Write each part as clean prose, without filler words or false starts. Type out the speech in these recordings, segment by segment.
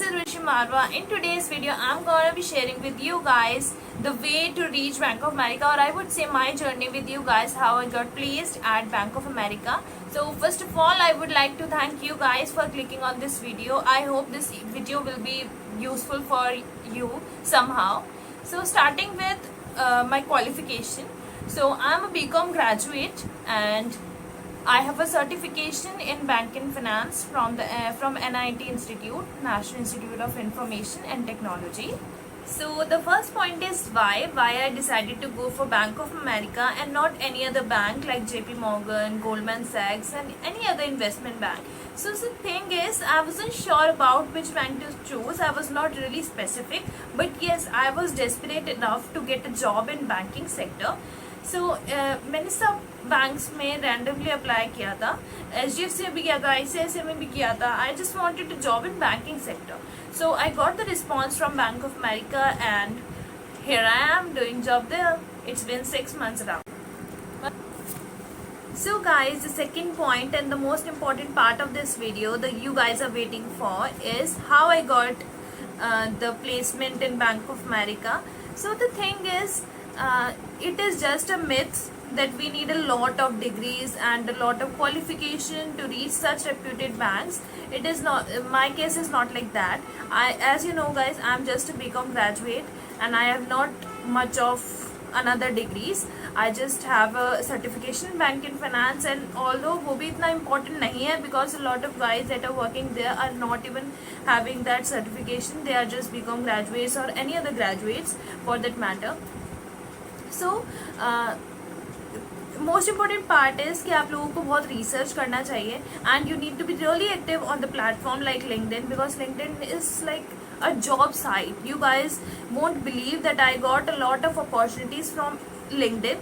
is Rishi Marwa. In today's video, I'm gonna be sharing with you guys the way to reach Bank of America, or I would say my journey with you guys, how I got placed at Bank of America. So first of all, I would like to thank you guys for clicking on this video. I hope this video will be useful for you somehow. So starting with my qualification. So I'm a BCom graduate and I have a certification in banking finance from NIT Institute, National Institute of Information and Technology. So the first point is why I decided to go for Bank of America and not any other bank like JP Morgan, Goldman Sachs and any other investment bank. So the thing is, I wasn't sure about which bank to choose. I was not really specific, but yes, I was desperate enough to get a job in banking sector. सो मैंने सब banks में randomly apply किया था, HDFC में भी किया था, ICICI में भी किया था. I just wanted to job in banking sector. So I got the response from Bank of America and here I am doing job there. It's been 6 months now. So guys, the second point and the most important part of this video that you guys are waiting for is how I got the placement in Bank of America. So the thing is, it is just a myth that we need a lot of degrees and a lot of qualification to reach such reputed banks. It is not, my case is not like that. As you know guys, I am just a BCom graduate and I have not much of another degrees. I just have a certification in banking finance, and although वो भी इतना important नहीं है because a lot of guys that are working there are not even having that certification. They are just BCom graduates or any other graduates for that matter. So most important part is कि आप लोगों को बहुत research करना चाहिए and you need to be really active on the platform like LinkedIn, because LinkedIn is like a job site. You guys won't believe that I got a lot of opportunities from LinkedIn,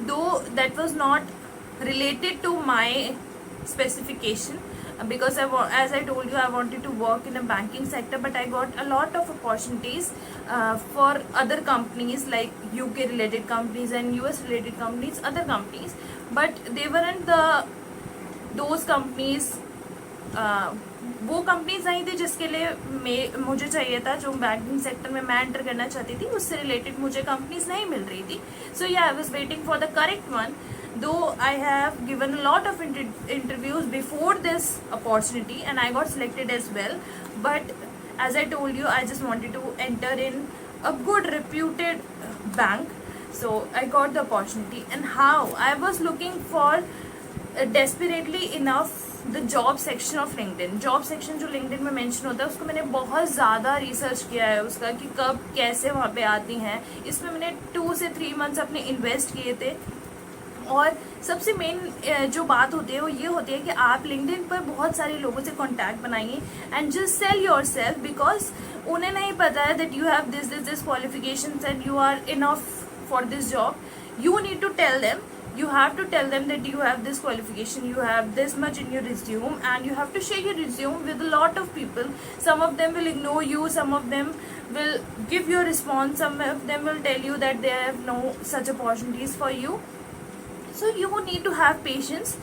though that was not related to my specification, because as I told you, I wanted to work in a banking sector, but I got a lot of opportunities for other companies like UK related companies and US related companies, other companies, but they weren't those companies. वो companies नहीं थी जिसके लिए मुझे चाहिए था, जो banking sector में मैं एंटर करना चाहती थी, उससे रिलेटेड मुझे कंपनीज नहीं मिल रही थी. सो yeah I was waiting for the correct one, though I have given a lot of interviews before this opportunity and I got selected as well, but as I told you, I just wanted to enter in a good reputed bank, so I got the opportunity. And how I was looking for desperately enough the job section of LinkedIn. Job section जो LinkedIn में mention होता है, उसको मैंने बहुत ज़्यादा research किया है उसका कि कब कैसे वहाँ पे आती हैं. इसमें मैंने 2 से 3 months अपने इन्वेस्ट किए थे. और सबसे मेन जो बात होती है वो ये होती है कि आप LinkedIn पर बहुत सारे लोगों से कॉन्टैक्ट बनाइए and just sell yourself, because उन्हें नहीं पता है that you have this qualifications and you are enough for this job. You need to tell them, you have to tell them that you have this qualification, you have this much in your resume, and you have to share your resume with a lot of people. Some of them will ignore you, some of them will give you a response, some of them will tell you that they have no such opportunities for you. So you need to have patience.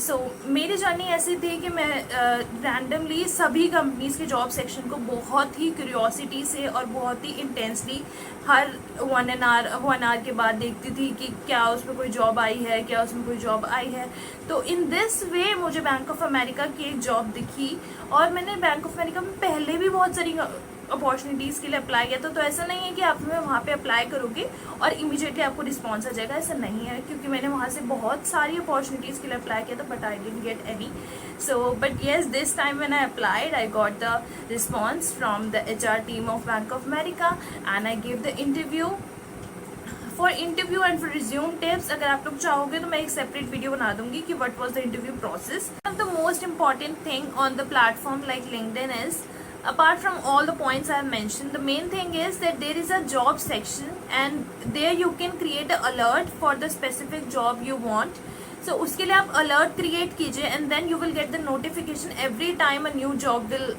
So मेरी journey ऐसी थी कि मैं randomly सभी companies के job section को बहुत ही curiosity से और बहुत ही इंटेंसली हर 1 hour के बाद देखती थी कि क्या उसमें कोई जॉब आई है, क्या उसमें कोई जॉब आई है. तो इन दिस वे मुझे बैंक ऑफ अमेरिका की एक जॉब दिखी और मैंने बैंक ऑफ अमेरिका में पहले भी बहुत सारी अपॉर्चुनिटीज़ के लिए अप्लाई किया था. तो ऐसा नहीं है कि आप वहाँ पे अप्लाई करोगे और इमीडिएटली आपको रिस्पॉन्स आ जाएगा, ऐसा नहीं है, क्योंकि मैंने वहाँ से बहुत सारी अपॉर्चुनिटीज़ के लिए अप्लाई किया था, but I didn't get any. So but yes, this time when I applied I got the response from the HR team of bank of America and I give the interview. For interview and for resume tips अगर आप लोग चाहोगे तो मैं एक separate video बना दूंगी कि what was the interview process. The most important thing on the platform like LinkedIn is, apart from all the points I have mentioned, the main thing is that there is a job section and there you can create an alert for the specific job you want. So उसके लिए आप alert create कीजिए and then you will get the notification every time a new job will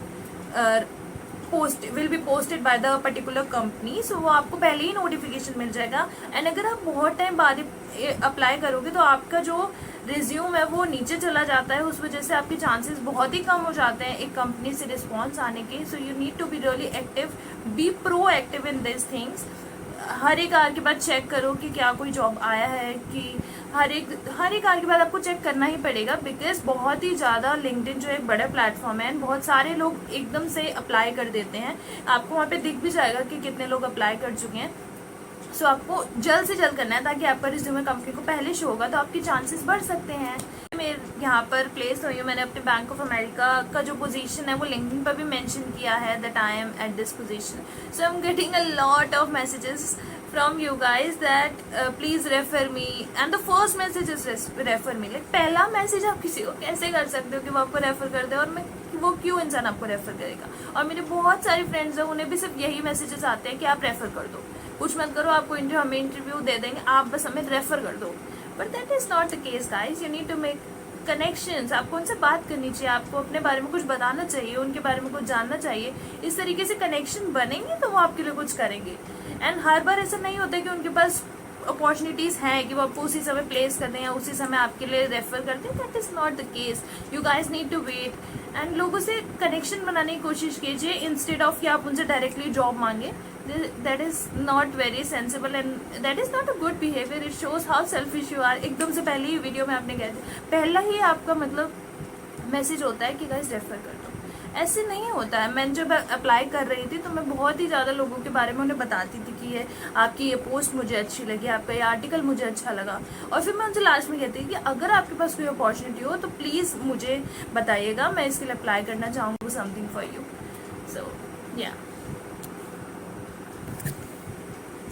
will be posted by the particular company, so वो आपको पहले ही notification मिल जाएगा। And अगर आप बहुत टाइम बाद अप्लाई करोगे तो आपका जो रिज्यूम है वो नीचे चला जाता है, उस वजह से आपके चांसेस बहुत ही कम हो जाते हैं एक कंपनी से रिस्पॉन्स आने के। So you need to be really active, be proactive in this things. हर एक आवर के बाद चेक करो कि क्या कोई जॉब आया है, कि हर एक आवर के बाद आपको चेक करना ही पड़ेगा, बिकॉज बहुत ही ज़्यादा लिंक्डइन जो एक बड़ा प्लेटफॉर्म है, बहुत सारे लोग एकदम से अप्लाई कर देते हैं। आपको वहाँ पे दिख भी जाएगा कि कितने लोग अप्लाई कर चुके हैं। सो आपको जल्द से जल्द करना है ताकि आपका रिज्यूमे कंपनी को पहले शो होगा तो आपके चांसेस बढ़ सकते हैं। मैं यहाँ पर प्लेस हुई हूँ, मैंने अपने बैंक ऑफ अमेरिका का जो पोजीशन है वो लिंक्डइन पर भी मेंशन किया है that I am at this position. So I am getting a lot of messages from you guys that please refer me, and the first message is refer me. Like पहला message आप किसी को कैसे कर सकते हो कि वो आपको रेफर कर दे, और मैं वो क्यों इंसान आपको रेफर करेगा। और मेरे बहुत सारे फ्रेंड्स हैं, उन्हें भी सिर्फ यही मैसेजेस आते हैं कि आप रेफर कर दो, कुछ मत करो, आपको हमें इंटरव्यू दे देंगे, आप बस हमें रेफर कर दो। But that is not the case guys, you need to make connections. आपको उनसे बात करनी चाहिए, आपको अपने बारे में कुछ बताना चाहिए, उनके बारे में कुछ जानना चाहिए। इस तरीके से कनेक्शन बनेंगे तो वो आपके लिए कुछ करेंगे। एंड हर बार ऐसा नहीं होता कि उनके पास अपॉर्चुनिटीज हैं कि वो आपको उसी समय प्लेस कर दें या उसी समय आपके लिए रेफर कर दें। That is not the case, you guys need to wait and लोगों से कनेक्शन बनाने की कोशिश कीजिए इंस्टेड ऑफ कि आप उनसे डायरेक्टली जॉब मांगे। That is not very sensible and that is not a good behaviour. It shows how selfish you are. एकदम से पहले ही वीडियो में आपने कह दिया, पहला ही आपका मतलब मैसेज होता है कि गाइस रेफर कर दो। ऐसे नहीं होता है। मैं जब अप्लाई कर रही थी तो मैं बहुत ही ज़्यादा लोगों के बारे में उन्हें बताती थी कि ये आपकी ये पोस्ट मुझे अच्छी लगी, आपका ये आर्टिकल मुझे अच्छा लगा, और फिर मैं उनसे लास्ट में कहती थी कि अगर आपके पास कोई अपॉर्चुनिटी हो तो प्लीज़ मुझे बताइएगा, मैं इसके लिए अप्लाई करना चाहूँगी, समथिंग फॉर यू। सो या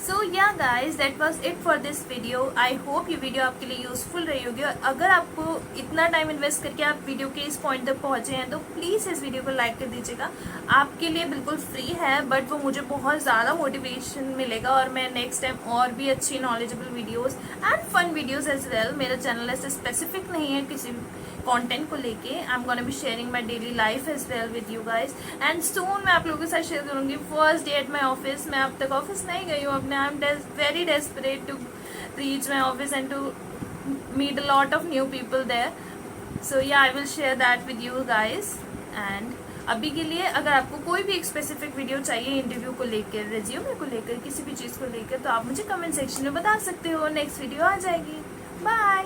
सो yeah guys, that was it for this video. I hope ये वीडियो आपके लिए यूजफुल रही होगी, और अगर आपको इतना टाइम इन्वेस्ट करके आप वीडियो के इस पॉइंट तक पहुंचे हैं तो प्लीज़ इस वीडियो को लाइक कर दीजिएगा। आपके लिए बिल्कुल फ्री है, बट वो मुझे बहुत ज़्यादा मोटिवेशन मिलेगा, और मैं नेक्स्ट टाइम और भी अच्छी knowledgeable videos and fun videos as well. मेरा चैनल ऐसे स्पेसिफिक नहीं है किसी कंटेंट को लेके। I am gonna be sharing my daily life as well with you guys, and soon मैं आप लोगों के साथ शेयर करूँगी first day at my office. मैं अब तक ऑफिस नहीं गई हूँ अपने। I am very desperate to reach my office and to meet a lot of new people there. So yeah I will share that with you guys. And अभी के लिए अगर आपको कोई भी एक स्पेसिफिक वीडियो चाहिए इंटरव्यू को लेकर, रिज्यूमे को लेकर, किसी भी चीज़ को लेकर, तो आप मुझे कमेंट सेक्शन में बता सकते हो। नेक्स्ट वीडियो आ जाएगी। बाय।